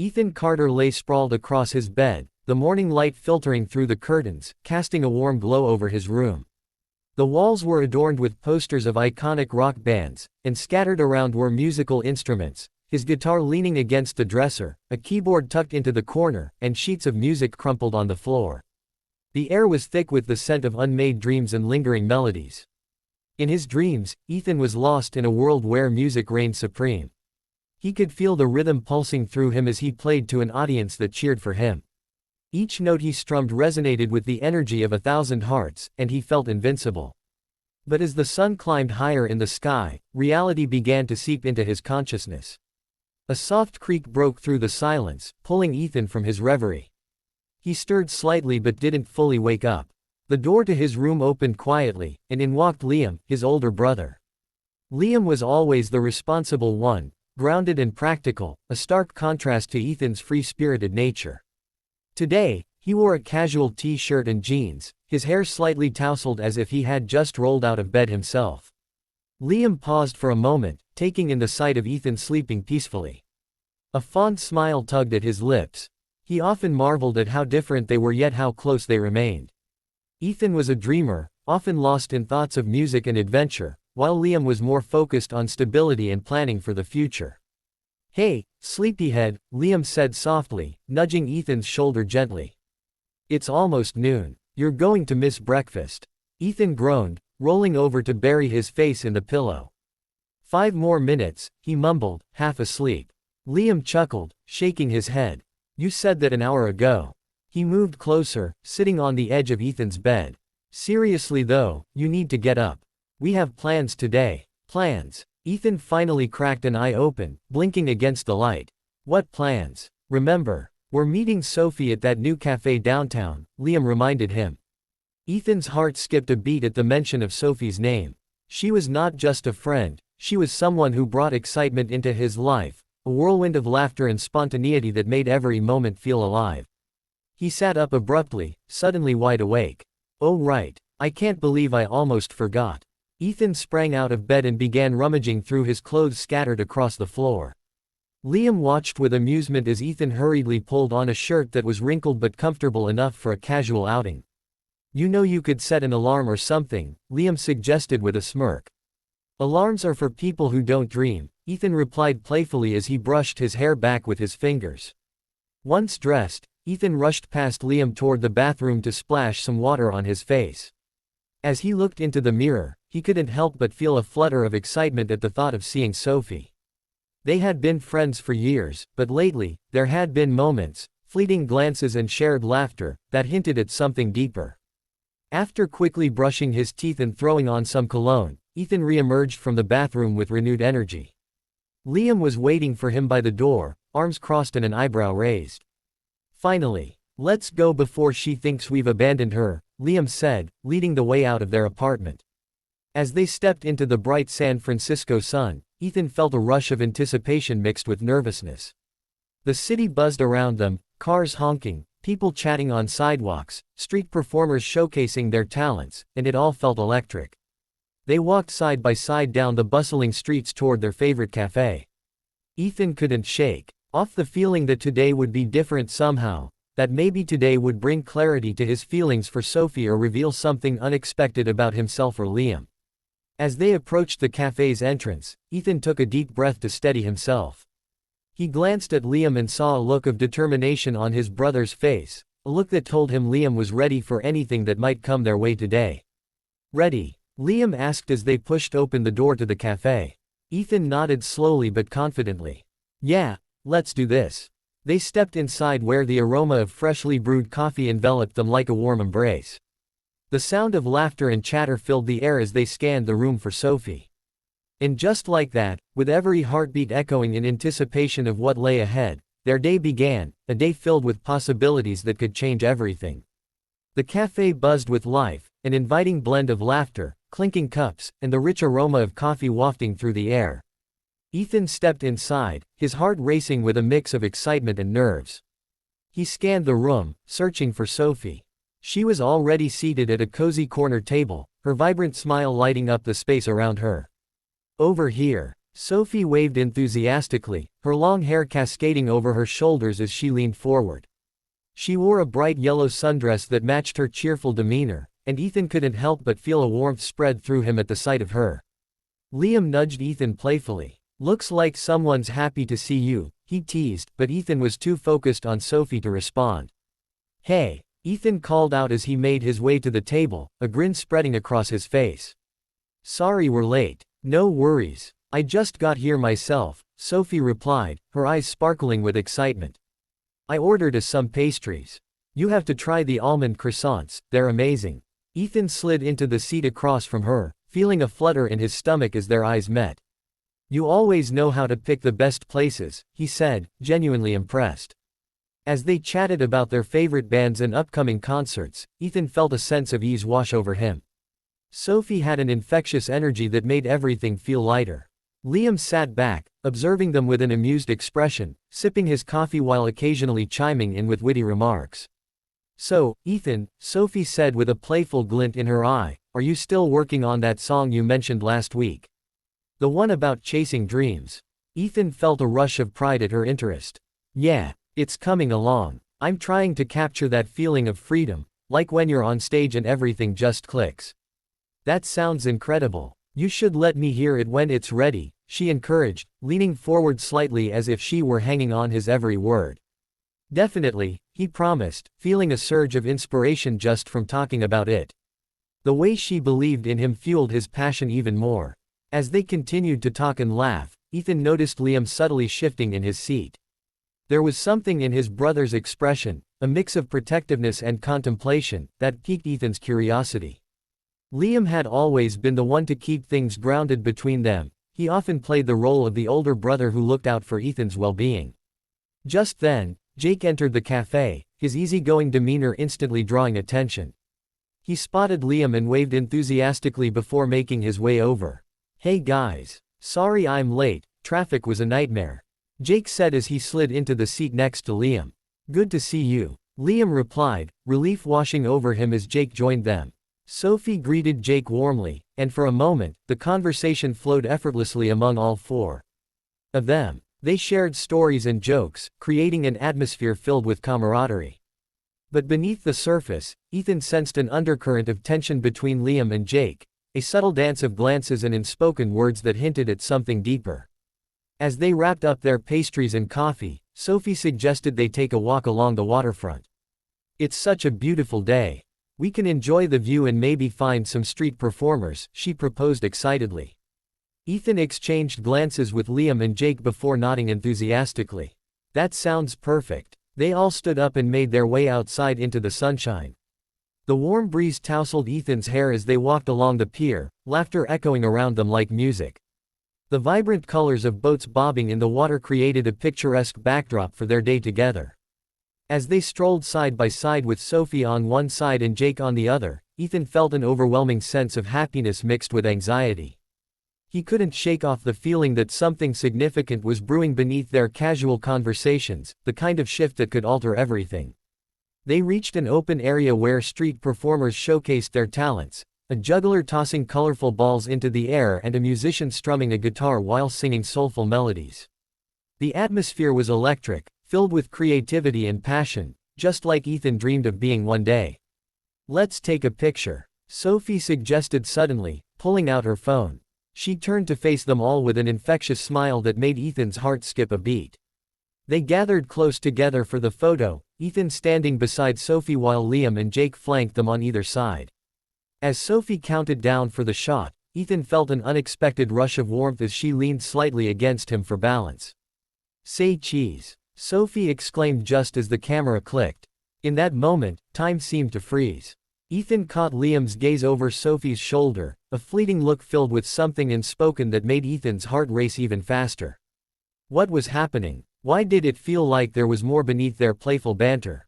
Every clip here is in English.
Ethan Carter lay sprawled across his bed, the morning light filtering through the curtains, casting a warm glow over his room. The walls were adorned with posters of iconic rock bands, and scattered around were musical instruments, his guitar leaning against the dresser, a keyboard tucked into the corner, and sheets of music crumpled on the floor. The air was thick with the scent of unmade dreams and lingering melodies. In his dreams, Ethan was lost in a world where music reigned supreme. He could feel the rhythm pulsing through him as he played to an audience that cheered for him. Each note he strummed resonated with the energy of 1,000 hearts, and he felt invincible. But as the sun climbed higher in the sky, reality began to seep into his consciousness. A soft creak broke through the silence, pulling Ethan from his reverie. He stirred slightly but didn't fully wake up. The door to his room opened quietly, and in walked Liam, his older brother. Liam was always the responsible one, grounded and practical, a stark contrast to Ethan's free-spirited nature. Today, he wore a casual t-shirt and jeans, his hair slightly tousled as if he had just rolled out of bed himself. Liam paused for a moment, taking in the sight of Ethan sleeping peacefully. A fond smile tugged at his lips. He often marveled at how different they were yet how close they remained. Ethan was a dreamer, often lost in thoughts of music and adventure, while Liam was more focused on stability and planning for the future. "Hey, sleepyhead," Liam said softly, nudging Ethan's shoulder gently. "It's almost noon. You're going to miss breakfast." Ethan groaned, rolling over to bury his face in the pillow. "5 more minutes," he mumbled, half asleep. Liam chuckled, shaking his head. "You said that an hour ago." He moved closer, sitting on the edge of Ethan's bed. "Seriously though, you need to get up. We have plans today." "Plans?" Ethan finally cracked an eye open, blinking against the light. "What plans?" "Remember, we're meeting Sophie at that new cafe downtown," Liam reminded him. Ethan's heart skipped a beat at the mention of Sophie's name. She was not just a friend, she was someone who brought excitement into his life, a whirlwind of laughter and spontaneity that made every moment feel alive. He sat up abruptly, suddenly wide awake. "Oh right, I can't believe I almost forgot." Ethan sprang out of bed and began rummaging through his clothes scattered across the floor. Liam watched with amusement as Ethan hurriedly pulled on a shirt that was wrinkled but comfortable enough for a casual outing. "You know you could set an alarm or something," Liam suggested with a smirk. "Alarms are for people who don't dream," Ethan replied playfully as he brushed his hair back with his fingers. Once dressed, Ethan rushed past Liam toward the bathroom to splash some water on his face. As he looked into the mirror, he couldn't help but feel a flutter of excitement at the thought of seeing Sophie. They had been friends for years, but lately, there had been moments, fleeting glances and shared laughter, that hinted at something deeper. After quickly brushing his teeth and throwing on some cologne, Ethan re-emerged from the bathroom with renewed energy. Liam was waiting for him by the door, arms crossed and an eyebrow raised. "Finally. Let's go before she thinks we've abandoned her," Liam said, leading the way out of their apartment. As they stepped into the bright San Francisco sun, Ethan felt a rush of anticipation mixed with nervousness. The city buzzed around them, cars honking, people chatting on sidewalks, street performers showcasing their talents, and it all felt electric. They walked side by side down the bustling streets toward their favorite cafe. Ethan couldn't shake off the feeling that today would be different somehow, that maybe today would bring clarity to his feelings for Sophie or reveal something unexpected about himself or Liam. As they approached the cafe's entrance, Ethan took a deep breath to steady himself. He glanced at Liam and saw a look of determination on his brother's face, a look that told him Liam was ready for anything that might come their way today. "Ready?" Liam asked as they pushed open the door to the cafe. Ethan nodded slowly but confidently. "Yeah, let's do this." They stepped inside where the aroma of freshly brewed coffee enveloped them like a warm embrace. The sound of laughter and chatter filled the air as they scanned the room for Sophie. And just like that, with every heartbeat echoing in anticipation of what lay ahead, their day began, a day filled with possibilities that could change everything. The cafe buzzed with life, an inviting blend of laughter, clinking cups, and the rich aroma of coffee wafting through the air. Ethan stepped inside, his heart racing with a mix of excitement and nerves. He scanned the room, searching for Sophie. She was already seated at a cozy corner table, her vibrant smile lighting up the space around her. "Over here." Sophie waved enthusiastically, her long hair cascading over her shoulders as she leaned forward. She wore a bright yellow sundress that matched her cheerful demeanor, and Ethan couldn't help but feel a warmth spread through him at the sight of her. Liam nudged Ethan playfully. "Looks like someone's happy to see you," he teased, but Ethan was too focused on Sophie to respond. "Hey," Ethan called out as he made his way to the table, a grin spreading across his face. "Sorry we're late." "No worries. I just got here myself," Sophie replied, her eyes sparkling with excitement. "I ordered us some pastries. You have to try the almond croissants, they're amazing." Ethan slid into the seat across from her, feeling a flutter in his stomach as their eyes met. "You always know how to pick the best places," he said, genuinely impressed. As they chatted about their favorite bands and upcoming concerts, Ethan felt a sense of ease wash over him. Sophie had an infectious energy that made everything feel lighter. Liam sat back, observing them with an amused expression, sipping his coffee while occasionally chiming in with witty remarks. "So, Ethan," Sophie said with a playful glint in her eye, "are you still working on that song you mentioned last week? The one about chasing dreams?" Ethan felt a rush of pride at her interest. "Yeah, it's coming along. I'm trying to capture that feeling of freedom, like when you're on stage and everything just clicks." "That sounds incredible. You should let me hear it when it's ready," she encouraged, leaning forward slightly as if she were hanging on his every word. "Definitely," he promised, feeling a surge of inspiration just from talking about it. The way she believed in him fueled his passion even more. As they continued to talk and laugh, Ethan noticed Liam subtly shifting in his seat. There was something in his brother's expression, a mix of protectiveness and contemplation, that piqued Ethan's curiosity. Liam had always been the one to keep things grounded between them. He often played the role of the older brother who looked out for Ethan's well-being. Just then, Jake entered the cafe, his easygoing demeanor instantly drawing attention. He spotted Liam and waved enthusiastically before making his way over. "Hey guys. Sorry I'm late, traffic was a nightmare," Jake said as he slid into the seat next to Liam. "Good to see you," Liam replied, relief washing over him as Jake joined them. Sophie greeted Jake warmly, and for a moment, the conversation flowed effortlessly among all four of them. They shared stories and jokes, creating an atmosphere filled with camaraderie. But beneath the surface, Ethan sensed an undercurrent of tension between Liam and Jake, a subtle dance of glances and unspoken words that hinted at something deeper. As they wrapped up their pastries and coffee, Sophie suggested they take a walk along the waterfront. "It's such a beautiful day. We can enjoy the view and maybe find some street performers," she proposed excitedly. Ethan exchanged glances with Liam and Jake before nodding enthusiastically. "That sounds perfect." They all stood up and made their way outside into the sunshine. The warm breeze tousled Ethan's hair as they walked along the pier, laughter echoing around them like music. The vibrant colors of boats bobbing in the water created a picturesque backdrop for their day together. As they strolled side by side with Sophie on one side and Jake on the other, Ethan felt an overwhelming sense of happiness mixed with anxiety. He couldn't shake off the feeling that something significant was brewing beneath their casual conversations, the kind of shift that could alter everything. They reached an open area where street performers showcased their talents, a juggler tossing colorful balls into the air and a musician strumming a guitar while singing soulful melodies. The atmosphere was electric, filled with creativity and passion, just like Ethan dreamed of being one day. "Let's take a picture," Sophie suggested suddenly, pulling out her phone. She turned to face them all with an infectious smile that made Ethan's heart skip a beat. They gathered close together for the photo, Ethan standing beside Sophie while Liam and Jake flanked them on either side. As Sophie counted down for the shot, Ethan felt an unexpected rush of warmth as she leaned slightly against him for balance. "Say cheese," Sophie exclaimed just as the camera clicked. In that moment, time seemed to freeze. Ethan caught Liam's gaze over Sophie's shoulder, a fleeting look filled with something unspoken that made Ethan's heart race even faster. What was happening? Why did it feel like there was more beneath their playful banter?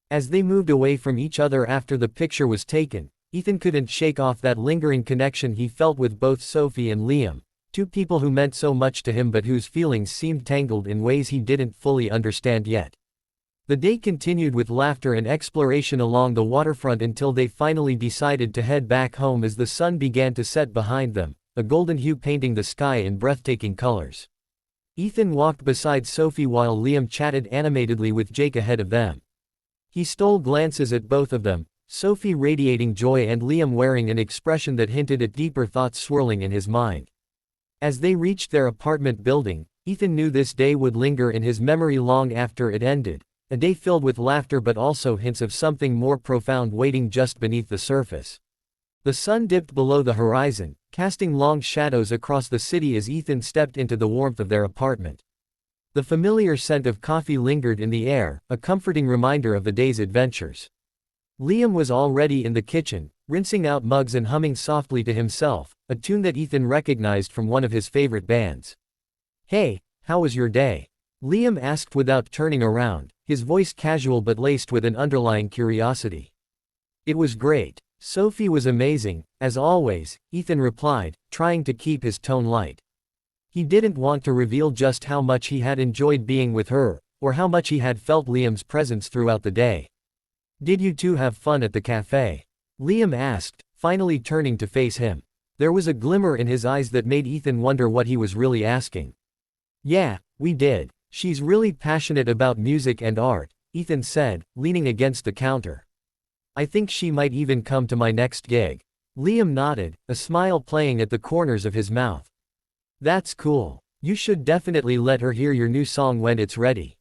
As they moved away from each other after the picture was taken, Ethan couldn't shake off that lingering connection he felt with both Sophie and Liam, two people who meant so much to him but whose feelings seemed tangled in ways he didn't fully understand yet. The day continued with laughter and exploration along the waterfront until they finally decided to head back home as the sun began to set behind them, a golden hue painting the sky in breathtaking colors. Ethan walked beside Sophie while Liam chatted animatedly with Jake ahead of them. He stole glances at both of them, Sophie radiating joy and Liam wearing an expression that hinted at deeper thoughts swirling in his mind. As they reached their apartment building, Ethan knew this day would linger in his memory long after it ended, a day filled with laughter but also hints of something more profound waiting just beneath the surface. The sun dipped below the horizon, casting long shadows across the city as Ethan stepped into the warmth of their apartment. The familiar scent of coffee lingered in the air, a comforting reminder of the day's adventures. Liam was already in the kitchen, rinsing out mugs and humming softly to himself, a tune that Ethan recognized from one of his favorite bands. "Hey, how was your day?" Liam asked without turning around, his voice casual but laced with an underlying curiosity. "It was great. Sophie was amazing, as always," Ethan replied, trying to keep his tone light. He didn't want to reveal just how much he had enjoyed being with her, or how much he had felt Liam's presence throughout the day. "Did you two have fun at the cafe?" Liam asked, finally turning to face him. There was a glimmer in his eyes that made Ethan wonder what he was really asking. "Yeah, we did. She's really passionate about music and art," Ethan said, leaning against the counter. "I think she might even come to my next gig." Liam nodded, a smile playing at the corners of his mouth. "That's cool. You should definitely let her hear your new song when it's ready."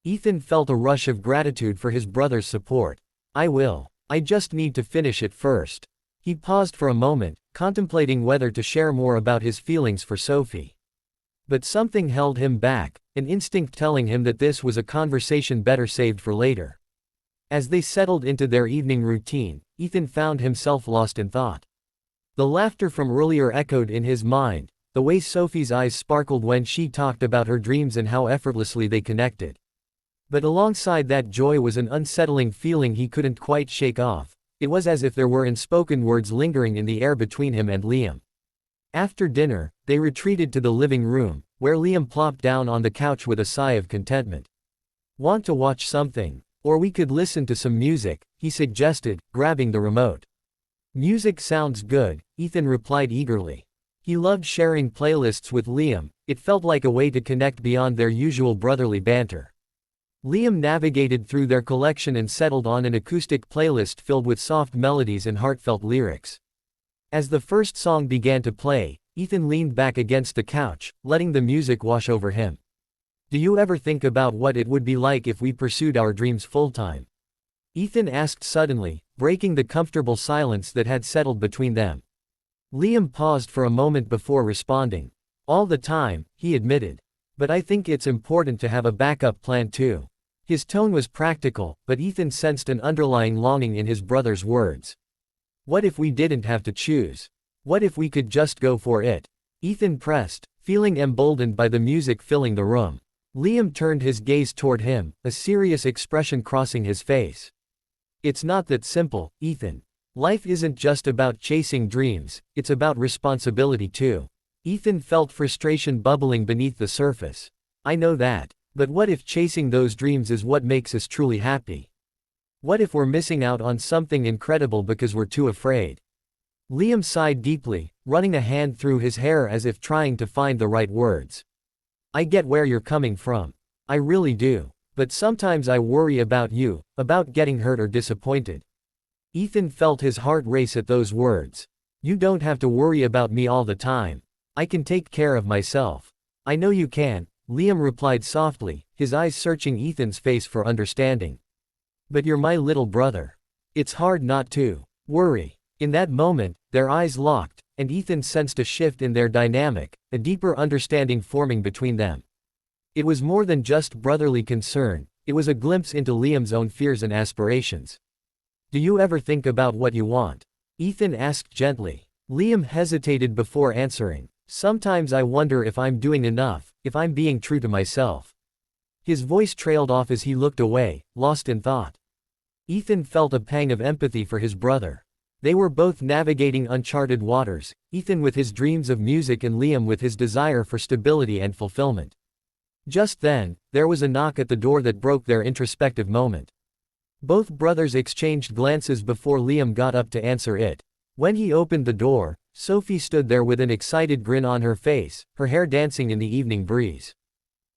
Ethan felt a rush of gratitude for his brother's support. "I will. I just need to finish it first." He paused for a moment, contemplating whether to share more about his feelings for Sophie. But something held him back, an instinct telling him that this was a conversation better saved for later. As they settled into their evening routine, Ethan found himself lost in thought. The laughter from earlier echoed in his mind, the way Sophie's eyes sparkled when she talked about her dreams and how effortlessly they connected. But alongside that joy was an unsettling feeling he couldn't quite shake off. It was as if there were unspoken words lingering in the air between him and Liam. After dinner, they retreated to the living room, where Liam plopped down on the couch with a sigh of contentment. "Want to watch something? Or we could listen to some music," he suggested, grabbing the remote. "Music sounds good," Ethan replied eagerly. He loved sharing playlists with Liam, it felt like a way to connect beyond their usual brotherly banter. Liam navigated through their collection and settled on an acoustic playlist filled with soft melodies and heartfelt lyrics. As the first song began to play, Ethan leaned back against the couch, letting the music wash over him. "Do you ever think about what it would be like if we pursued our dreams full-time?" Ethan asked suddenly, breaking the comfortable silence that had settled between them. Liam paused for a moment before responding. "All the time," he admitted. "But I think it's important to have a backup plan too." His tone was practical, but Ethan sensed an underlying longing in his brother's words. "What if we didn't have to choose? What if we could just go for it?" Ethan pressed, feeling emboldened by the music filling the room. Liam turned his gaze toward him, a serious expression crossing his face. "It's not that simple, Ethan. Life isn't just about chasing dreams, it's about responsibility too." Ethan felt frustration bubbling beneath the surface. "I know that. But what if chasing those dreams is what makes us truly happy? What if we're missing out on something incredible because we're too afraid?" Liam sighed deeply, running a hand through his hair as if trying to find the right words. "I get where you're coming from. I really do. But sometimes I worry about you, about getting hurt or disappointed." Ethan felt his heart race at those words. "You don't have to worry about me all the time. I can take care of myself." "I know you can," Liam replied softly, his eyes searching Ethan's face for understanding. "But you're my little brother. It's hard not to worry." In that moment, their eyes locked, and Ethan sensed a shift in their dynamic, a deeper understanding forming between them. It was more than just brotherly concern, it was a glimpse into Liam's own fears and aspirations. "Do you ever think about what you want?" Ethan asked gently. Liam hesitated before answering. "Sometimes I wonder if I'm doing enough, if I'm being true to myself." His voice trailed off as he looked away, lost in thought. Ethan felt a pang of empathy for his brother. They were both navigating uncharted waters, Ethan with his dreams of music and Liam with his desire for stability and fulfillment. Just then, there was a knock at the door that broke their introspective moment. Both brothers exchanged glances before Liam got up to answer it. When he opened the door, Sophie stood there with an excited grin on her face, her hair dancing in the evening breeze.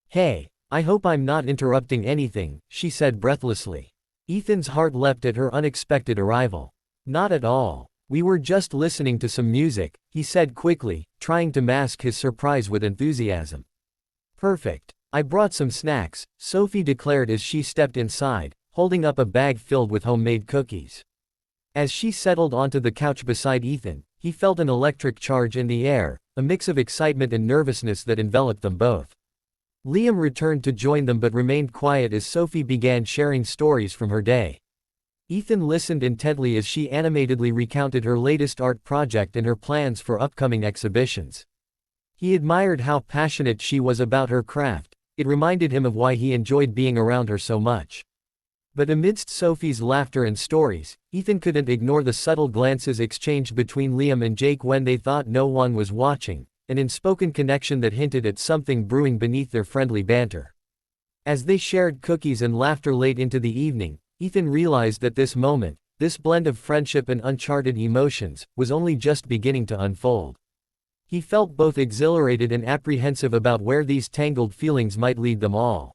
"Hey, I hope I'm not interrupting anything," she said breathlessly. Ethan's heart leapt at her unexpected arrival. "Not at all. We were just listening to some music," he said quickly, trying to mask his surprise with enthusiasm. "Perfect. I brought some snacks," Sophie declared as she stepped inside, holding up a bag filled with homemade cookies. As she settled onto the couch beside Ethan, he felt an electric charge in the air, a mix of excitement and nervousness that enveloped them both. Liam returned to join them but remained quiet as Sophie began sharing stories from her day. Ethan listened intently as she animatedly recounted her latest art project and her plans for upcoming exhibitions. He admired how passionate she was about her craft. It reminded him of why he enjoyed being around her so much. But amidst Sophie's laughter and stories, Ethan couldn't ignore the subtle glances exchanged between Liam and Jake when they thought no one was watching, an unspoken connection that hinted at something brewing beneath their friendly banter. As they shared cookies and laughter late into the evening, Ethan realized that this moment, this blend of friendship and uncharted emotions, was only just beginning to unfold. He felt both exhilarated and apprehensive about where these tangled feelings might lead them all.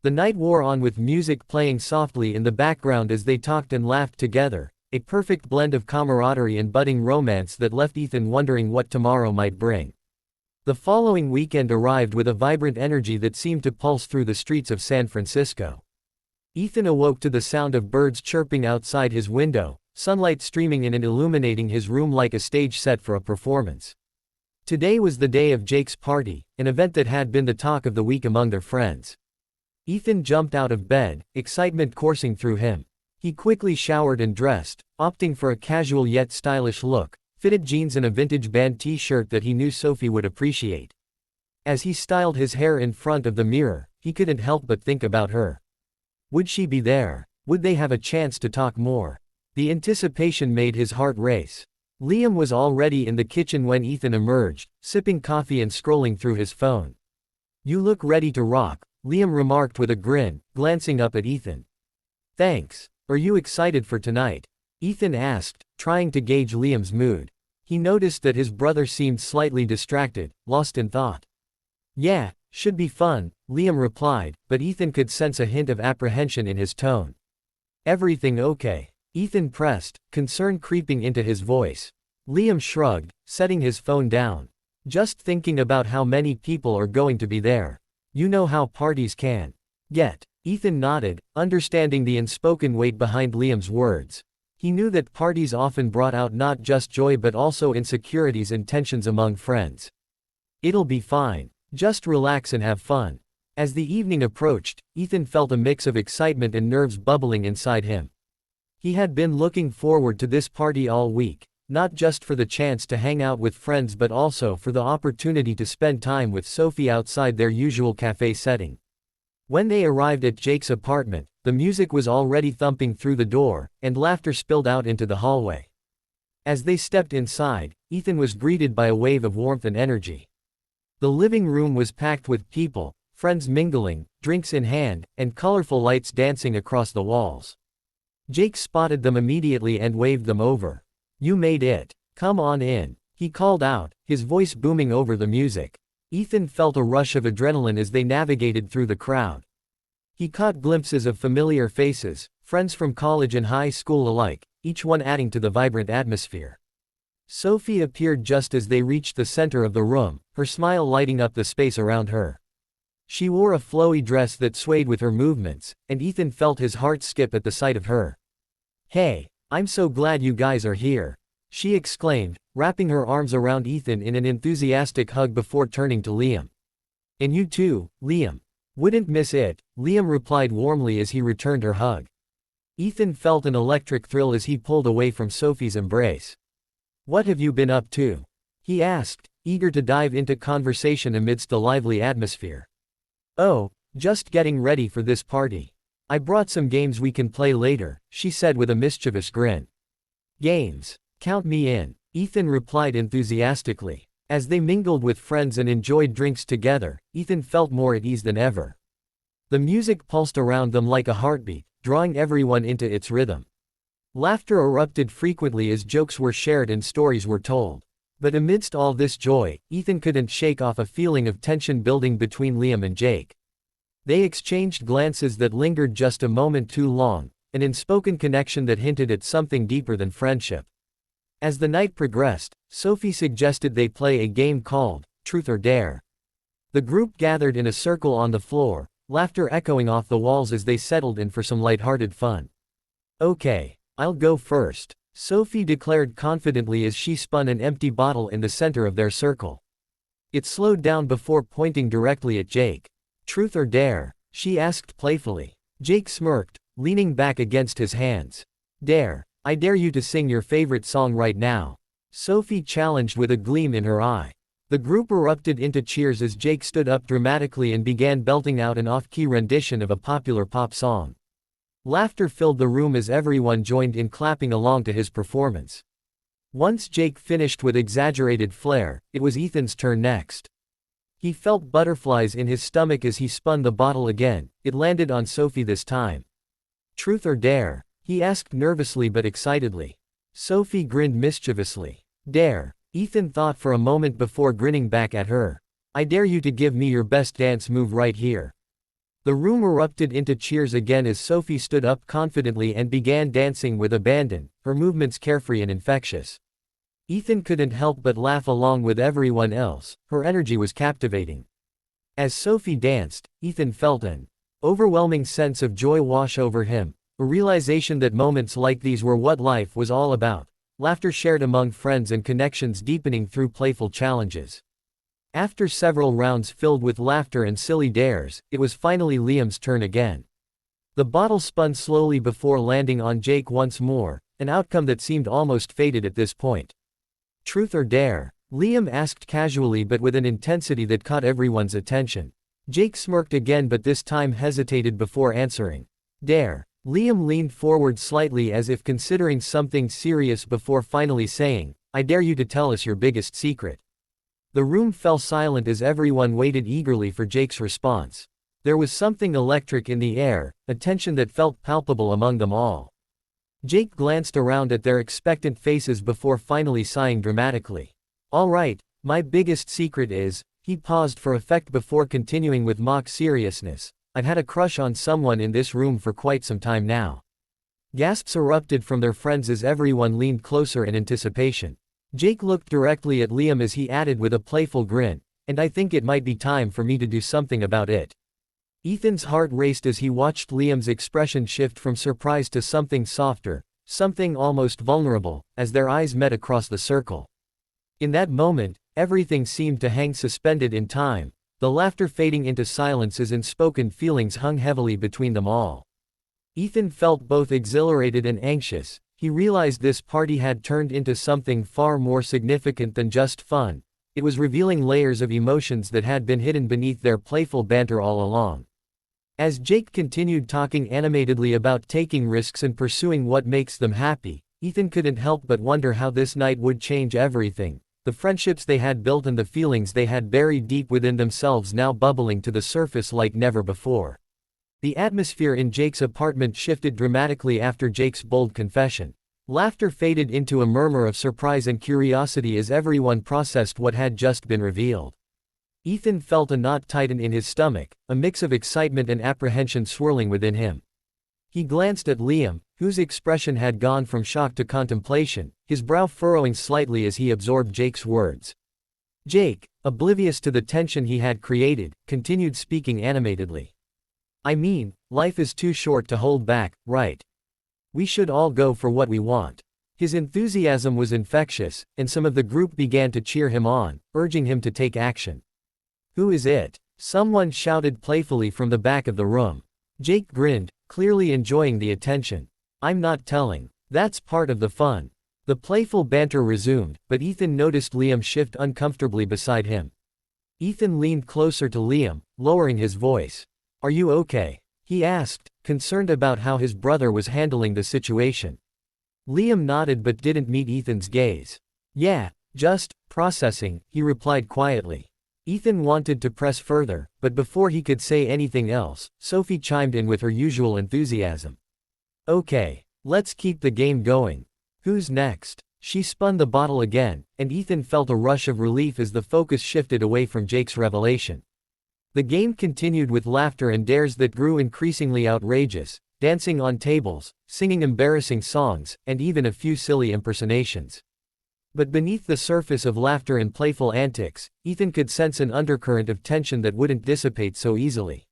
The night wore on with music playing softly in the background as they talked and laughed together, a perfect blend of camaraderie and budding romance that left Ethan wondering what tomorrow might bring. The following weekend arrived with a vibrant energy that seemed to pulse through the streets of San Francisco. Ethan awoke to the sound of birds chirping outside his window, sunlight streaming in and illuminating his room like a stage set for a performance. Today was the day of Jake's party, an event that had been the talk of the week among their friends. Ethan jumped out of bed, excitement coursing through him. He quickly showered and dressed, opting for a casual yet stylish look, fitted jeans and a vintage band t-shirt that he knew Sophie would appreciate. As he styled his hair in front of the mirror, he couldn't help but think about her. Would she be there? Would they have a chance to talk more? The anticipation made his heart race. Liam was already in the kitchen when Ethan emerged, sipping coffee and scrolling through his phone. "You look ready to rock," Liam remarked with a grin, glancing up at Ethan. "Thanks. Are you excited for tonight?" Ethan asked, trying to gauge Liam's mood. He noticed that his brother seemed slightly distracted, lost in thought. "Yeah, should be fun," Liam replied, but Ethan could sense a hint of apprehension in his tone. "Everything okay?" Ethan pressed, concern creeping into his voice. Liam shrugged, setting his phone down. "Just thinking about how many people are going to be there. You know how parties can get." Ethan nodded, understanding the unspoken weight behind Liam's words. He knew that parties often brought out not just joy but also insecurities and tensions among friends. "It'll be fine. Just relax and have fun." As the evening approached, Ethan felt a mix of excitement and nerves bubbling inside him. He had been looking forward to this party all week, not just for the chance to hang out with friends but also for the opportunity to spend time with Sophie outside their usual cafe setting. When they arrived at Jake's apartment, the music was already thumping through the door, and laughter spilled out into the hallway. As they stepped inside, Ethan was greeted by a wave of warmth and energy. The living room was packed with people, friends mingling, drinks in hand, and colorful lights dancing across the walls. Jake spotted them immediately and waved them over. "You made it. Come on in," he called out, his voice booming over the music. Ethan felt a rush of adrenaline as they navigated through the crowd. He caught glimpses of familiar faces, friends from college and high school alike, each one adding to the vibrant atmosphere. Sophie appeared just as they reached the center of the room, her smile lighting up the space around her. She wore a flowy dress that swayed with her movements, and Ethan felt his heart skip at the sight of her. "Hey, I'm so glad you guys are here," she exclaimed, wrapping her arms around Ethan in an enthusiastic hug before turning to Liam. "And you too, Liam. Wouldn't miss it," Liam replied warmly as he returned her hug. Ethan felt an electric thrill as he pulled away from Sophie's embrace. "What have you been up to?" he asked, eager to dive into conversation amidst the lively atmosphere. "Oh, just getting ready for this party. I brought some games we can play later," she said with a mischievous grin. "Games? Count me in," Ethan replied enthusiastically. As they mingled with friends and enjoyed drinks together, Ethan felt more at ease than ever. The music pulsed around them like a heartbeat, drawing everyone into its rhythm. Laughter erupted frequently as jokes were shared and stories were told. But amidst all this joy, Ethan couldn't shake off a feeling of tension building between Liam and Jake. They exchanged glances that lingered just a moment too long, an unspoken connection that hinted at something deeper than friendship. As the night progressed, Sophie suggested they play a game called Truth or Dare. The group gathered in a circle on the floor, laughter echoing off the walls as they settled in for some lighthearted fun. "Okay, I'll go first," Sophie declared confidently as she spun an empty bottle in the center of their circle. It slowed down before pointing directly at Jake. "Truth or dare?" she asked playfully. Jake smirked, leaning back against his hands. "Dare. I dare you to sing your favorite song right now," Sophie challenged with a gleam in her eye. The group erupted into cheers as Jake stood up dramatically and began belting out an off-key rendition of a popular pop song. Laughter filled the room as everyone joined in clapping along to his performance. Once Jake finished with exaggerated flair, it was Ethan's turn next. He felt butterflies in his stomach as he spun the bottle again. It landed on Sophie this time. "Truth or dare?" he asked nervously but excitedly. Sophie grinned mischievously. "Dare." Ethan thought for a moment before grinning back at her. "I dare you to give me your best dance move right here." The room erupted into cheers again as Sophie stood up confidently and began dancing with abandon, her movements carefree and infectious. Ethan couldn't help but laugh along with everyone else, her energy was captivating. As Sophie danced, Ethan felt an overwhelming sense of joy wash over him, a realization that moments like these were what life was all about. Laughter shared among friends and connections deepening through playful challenges. After several rounds filled with laughter and silly dares, it was finally Liam's turn again. The bottle spun slowly before landing on Jake once more, an outcome that seemed almost fated at this point. "Truth or dare?" Liam asked casually but with an intensity that caught everyone's attention. Jake smirked again but this time hesitated before answering. "Dare." Liam leaned forward slightly as if considering something serious before finally saying, "I dare you to tell us your biggest secret." The room fell silent as everyone waited eagerly for Jake's response. There was something electric in the air, a tension that felt palpable among them all. Jake glanced around at their expectant faces before finally sighing dramatically. "All right, my biggest secret is," he paused for effect before continuing with mock seriousness, "I've had a crush on someone in this room for quite some time now." Gasps erupted from their friends as everyone leaned closer in anticipation. Jake looked directly at Liam as he added with a playful grin, "And I think it might be time for me to do something about it." Ethan's heart raced as he watched Liam's expression shift from surprise to something softer, something almost vulnerable, as their eyes met across the circle. In that moment, everything seemed to hang suspended in time, the laughter fading into silence as unspoken feelings hung heavily between them all. Ethan felt both exhilarated and anxious. He realized this party had turned into something far more significant than just fun. It was revealing layers of emotions that had been hidden beneath their playful banter all along. As Jake continued talking animatedly about taking risks and pursuing what makes them happy, Ethan couldn't help but wonder how this night would change everything. The friendships they had built and the feelings they had buried deep within themselves now bubbling to the surface like never before. The atmosphere in Jake's apartment shifted dramatically after Jake's bold confession. Laughter faded into a murmur of surprise and curiosity as everyone processed what had just been revealed. Ethan felt a knot tighten in his stomach, a mix of excitement and apprehension swirling within him. He glanced at Liam, whose expression had gone from shock to contemplation, his brow furrowing slightly as he absorbed Jake's words. Jake, oblivious to the tension he had created, continued speaking animatedly. "I mean, life is too short to hold back, right? We should all go for what we want." His enthusiasm was infectious, and some of the group began to cheer him on, urging him to take action. "Who is it?" someone shouted playfully from the back of the room. Jake grinned, clearly enjoying the attention. "I'm not telling. That's part of the fun." The playful banter resumed, but Ethan noticed Liam shift uncomfortably beside him. Ethan leaned closer to Liam, lowering his voice. "Are you okay?" he asked, concerned about how his brother was handling the situation. Liam nodded but didn't meet Ethan's gaze. "Yeah, just processing," he replied quietly. Ethan wanted to press further, but before he could say anything else, Sophie chimed in with her usual enthusiasm. "Okay, let's keep the game going. Who's next?" She spun the bottle again, and Ethan felt a rush of relief as the focus shifted away from Jake's revelation. The game continued with laughter and dares that grew increasingly outrageous, dancing on tables, singing embarrassing songs, and even a few silly impersonations. But beneath the surface of laughter and playful antics, Ethan could sense an undercurrent of tension that wouldn't dissipate so easily.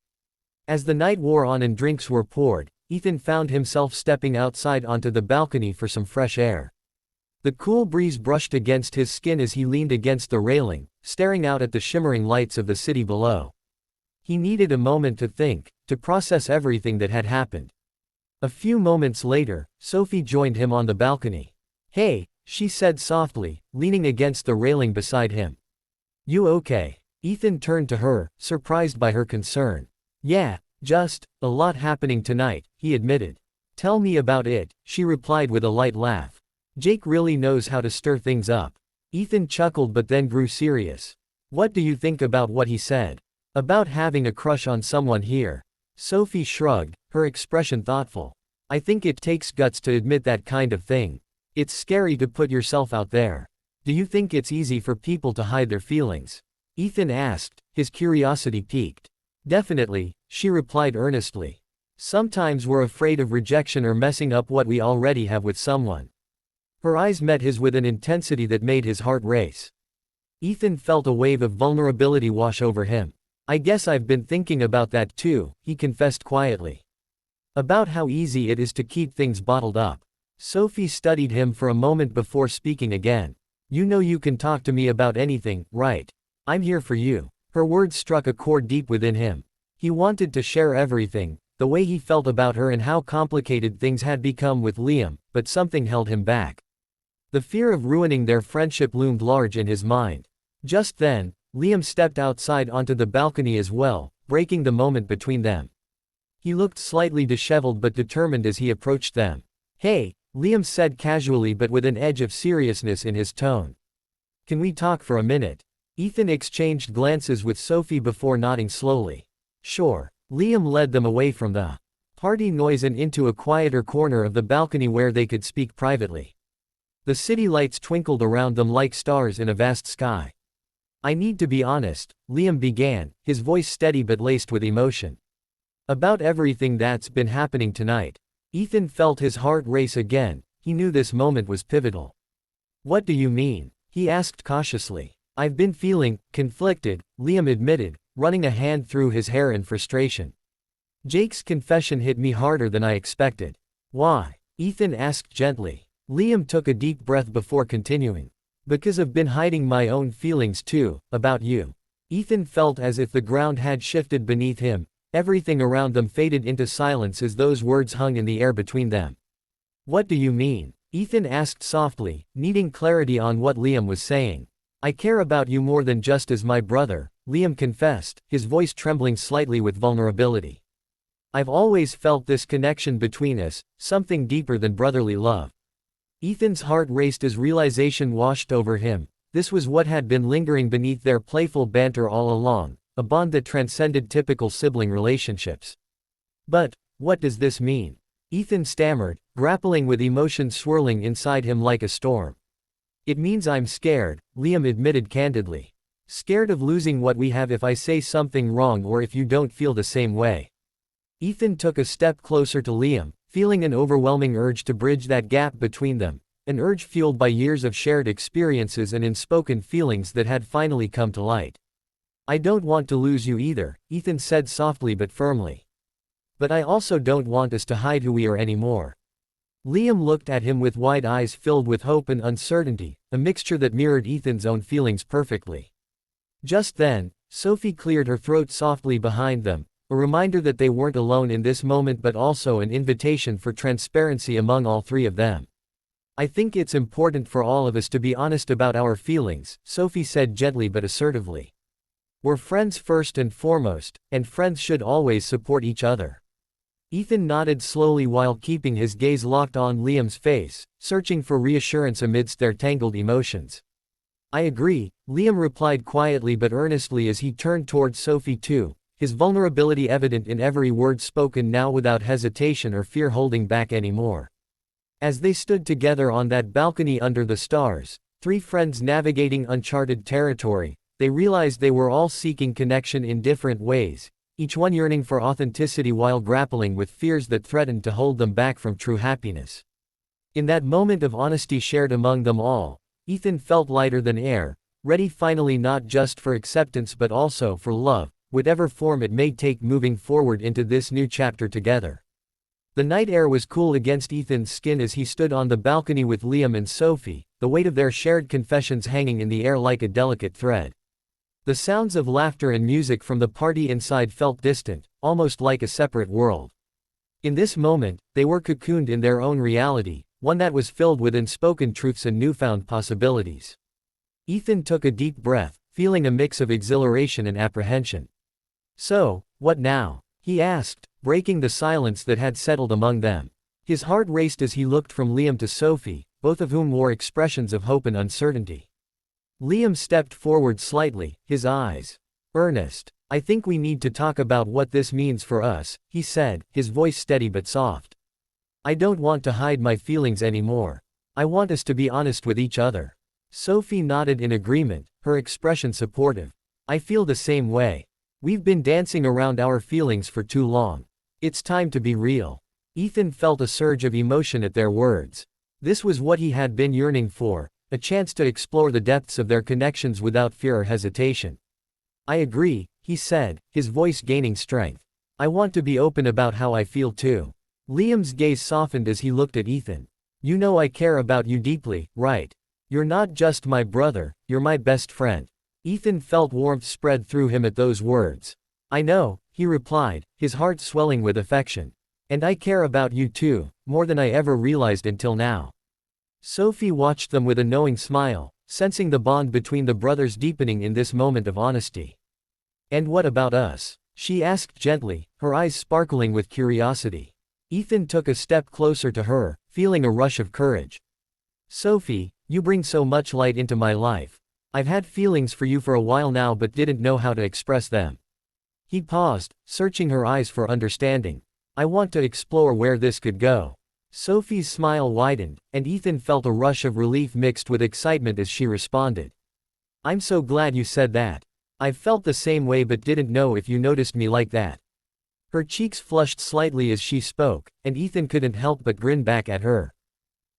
As the night wore on and drinks were poured, Ethan found himself stepping outside onto the balcony for some fresh air. The cool breeze brushed against his skin as he leaned against the railing, staring out at the shimmering lights of the city below. He needed a moment to think, to process everything that had happened. A few moments later, Sophie joined him on the balcony. "Hey," she said softly, leaning against the railing beside him. "You okay?" Ethan turned to her, surprised by her concern. "Yeah, just a lot happening tonight," he admitted. "Tell me about it," she replied with a light laugh. "Jake really knows how to stir things up." Ethan chuckled but then grew serious. "What do you think about what he said? About having a crush on someone here?" Sophie shrugged, her expression thoughtful. "I think it takes guts to admit that kind of thing. It's scary to put yourself out there. Do you think it's easy for people to hide their feelings?" Ethan asked, his curiosity piqued. "Definitely," she replied earnestly. "Sometimes we're afraid of rejection or messing up what we already have with someone." Her eyes met his with an intensity that made his heart race. Ethan felt a wave of vulnerability wash over him. "I guess I've been thinking about that too," he confessed quietly. "About how easy it is to keep things bottled up." Sophie studied him for a moment before speaking again. "You know you can talk to me about anything, right? I'm here for you." Her words struck a chord deep within him. He wanted to share everything, the way he felt about her and how complicated things had become with Liam, but something held him back. The fear of ruining their friendship loomed large in his mind. Just then, Liam stepped outside onto the balcony as well, breaking the moment between them. He looked slightly disheveled but determined as he approached them. "Hey," Liam said casually but with an edge of seriousness in his tone. "Can we talk for a minute?" Ethan exchanged glances with Sophie before nodding slowly. "Sure." Liam led them away from the party noise and into a quieter corner of the balcony where they could speak privately. The city lights twinkled around them like stars in a vast sky. "I need to be honest," Liam began, his voice steady but laced with emotion. "About everything that's been happening tonight." Ethan felt his heart race again, he knew this moment was pivotal. "What do you mean?" he asked cautiously. "I've been feeling conflicted," Liam admitted, running a hand through his hair in frustration. "Jake's confession hit me harder than I expected." "Why?" Ethan asked gently. Liam took a deep breath before continuing. "Because I've been hiding my own feelings too, about you." Ethan felt as if the ground had shifted beneath him, everything around them faded into silence as those words hung in the air between them. "What do you mean?" Ethan asked softly, needing clarity on what Liam was saying. "I care about you more than just as my brother," Liam confessed, his voice trembling slightly with vulnerability. "I've always felt this connection between us, something deeper than brotherly love." Ethan's heart raced as realization washed over him. This was what had been lingering beneath their playful banter all along, a bond that transcended typical sibling relationships. "But, what does this mean?" Ethan stammered, grappling with emotions swirling inside him like a storm. "It means I'm scared," Liam admitted candidly. "Scared of losing what we have if I say something wrong or if you don't feel the same way." Ethan took a step closer to Liam, feeling an overwhelming urge to bridge that gap between them, an urge fueled by years of shared experiences and unspoken feelings that had finally come to light. "I don't want to lose you either," Ethan said softly but firmly. "But I also don't want us to hide who we are anymore." Liam looked at him with wide eyes filled with hope and uncertainty, a mixture that mirrored Ethan's own feelings perfectly. Just then, Sophie cleared her throat softly behind them, a reminder that they weren't alone in this moment but also an invitation for transparency among all three of them. "I think it's important for all of us to be honest about our feelings," Sophie said gently but assertively. "We're friends first and foremost, and friends should always support each other." Ethan nodded slowly while keeping his gaze locked on Liam's face, searching for reassurance amidst their tangled emotions. "I agree," Liam replied quietly but earnestly as he turned towards Sophie too, his vulnerability evident in every word spoken now without hesitation or fear holding back anymore. As they stood together on that balcony under the stars, three friends navigating uncharted territory, they realized they were all seeking connection in different ways, each one yearning for authenticity while grappling with fears that threatened to hold them back from true happiness. In that moment of honesty shared among them all, Ethan felt lighter than air, ready finally not just for acceptance but also for love, whatever form it may take moving forward into this new chapter together. The night air was cool against Ethan's skin as he stood on the balcony with Liam and Sophie, the weight of their shared confessions hanging in the air like a delicate thread. The sounds of laughter and music from the party inside felt distant, almost like a separate world. In this moment, they were cocooned in their own reality, one that was filled with unspoken truths and newfound possibilities. Ethan took a deep breath, feeling a mix of exhilaration and apprehension. "So, what now?" he asked, breaking the silence that had settled among them. His heart raced as he looked from Liam to Sophie, both of whom wore expressions of hope and uncertainty. Liam stepped forward slightly, his eyes earnest. "I think we need to talk about what this means for us," he said, his voice steady but soft. "I don't want to hide my feelings anymore. I want us to be honest with each other." Sophie nodded in agreement, her expression supportive. "I feel the same way. We've been dancing around our feelings for too long. It's time to be real." Ethan felt a surge of emotion at their words. This was what he had been yearning for, a chance to explore the depths of their connections without fear or hesitation. "I agree," he said, his voice gaining strength. "I want to be open about how I feel too." Liam's gaze softened as he looked at Ethan. "You know I care about you deeply, right? You're not just my brother, you're my best friend." Ethan felt warmth spread through him at those words. "I know," he replied, his heart swelling with affection. "And I care about you too, more than I ever realized until now." Sophie watched them with a knowing smile, sensing the bond between the brothers deepening in this moment of honesty. "And what about us?" she asked gently, her eyes sparkling with curiosity. Ethan took a step closer to her, feeling a rush of courage. "Sophie, you bring so much light into my life. I've had feelings for you for a while now but didn't know how to express them." He paused, searching her eyes for understanding. "I want to explore where this could go." Sophie's smile widened, and Ethan felt a rush of relief mixed with excitement as she responded. "I'm so glad you said that. I've felt the same way but didn't know if you noticed me like that." Her cheeks flushed slightly as she spoke, and Ethan couldn't help but grin back at her.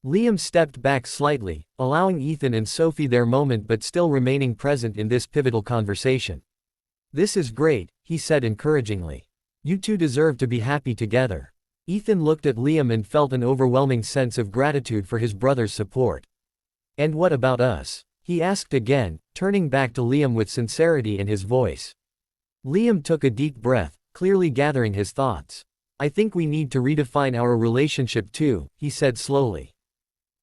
Liam stepped back slightly, allowing Ethan and Sophie their moment but still remaining present in this pivotal conversation. "This is great," he said encouragingly. "You two deserve to be happy together." Ethan looked at Liam and felt an overwhelming sense of gratitude for his brother's support. "And what about us?" he asked again, turning back to Liam with sincerity in his voice. Liam took a deep breath, clearly gathering his thoughts. "I think we need to redefine our relationship too," he said slowly.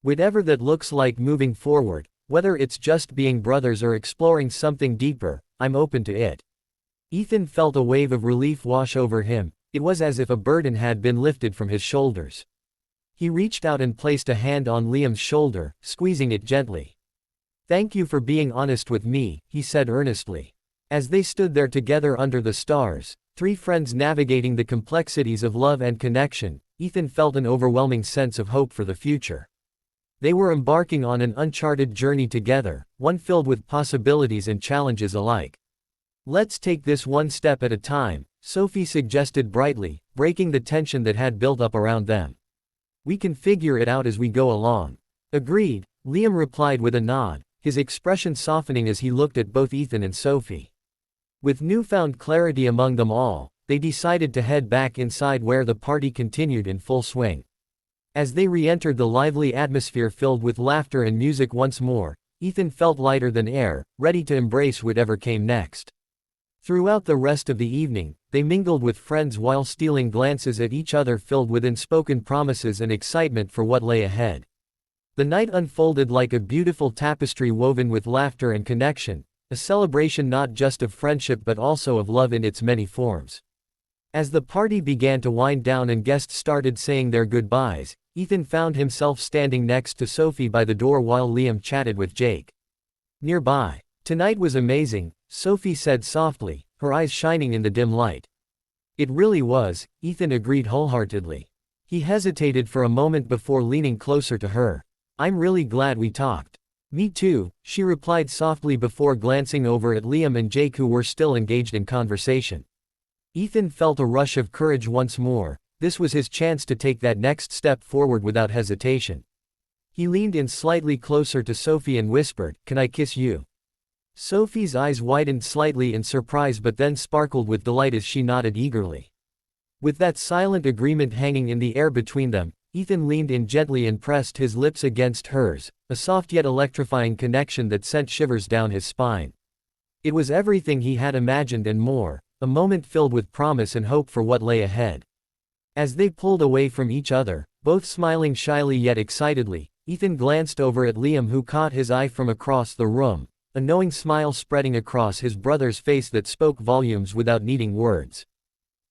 "Whatever that looks like moving forward, whether it's just being brothers or exploring something deeper, I'm open to it." Ethan felt a wave of relief wash over him. It was as if a burden had been lifted from his shoulders. He reached out and placed a hand on Liam's shoulder, squeezing it gently. "Thank you for being honest with me," he said earnestly. As they stood there together under the stars, three friends navigating the complexities of love and connection, Ethan felt an overwhelming sense of hope for the future. They were embarking on an uncharted journey together, one filled with possibilities and challenges alike. "Let's take this one step at a time," Sophie suggested brightly, breaking the tension that had built up around them. "We can figure it out as we go along." "Agreed," Liam replied with a nod, his expression softening as he looked at both Ethan and Sophie. With newfound clarity among them all, they decided to head back inside where the party continued in full swing. As they re-entered the lively atmosphere filled with laughter and music once more, Ethan felt lighter than air, ready to embrace whatever came next. Throughout the rest of the evening, they mingled with friends while stealing glances at each other filled with unspoken promises and excitement for what lay ahead. The night unfolded like a beautiful tapestry woven with laughter and connection, a celebration not just of friendship but also of love in its many forms. As the party began to wind down and guests started saying their goodbyes, Ethan found himself standing next to Sophie by the door while Liam chatted with Jake nearby. "Tonight was amazing," Sophie said softly, her eyes shining in the dim light. "It really was," Ethan agreed wholeheartedly. He hesitated for a moment before leaning closer to her. I'm really glad we talked. Me too, she replied softly before glancing over at Liam and Jake, who were still engaged in conversation. Ethan felt a rush of courage once more. This was his chance to take that next step forward without hesitation. He leaned in slightly closer to Sophie and whispered, "Can I kiss you?" Sophie's eyes widened slightly in surprise but then sparkled with delight as she nodded eagerly. With that silent agreement hanging in the air between them, Ethan leaned in gently and pressed his lips against hers, a soft yet electrifying connection that sent shivers down his spine. It was everything he had imagined and more, a moment filled with promise and hope for what lay ahead. As they pulled away from each other, both smiling shyly yet excitedly, Ethan glanced over at Liam, who caught his eye from across the room, a knowing smile spreading across his brother's face that spoke volumes without needing words.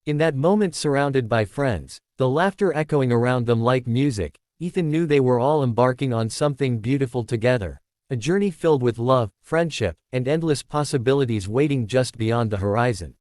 In that moment, surrounded by friends, the laughter echoing around them like music, Ethan knew they were all embarking on something beautiful together, a journey filled with love, friendship, and endless possibilities waiting just beyond the horizon.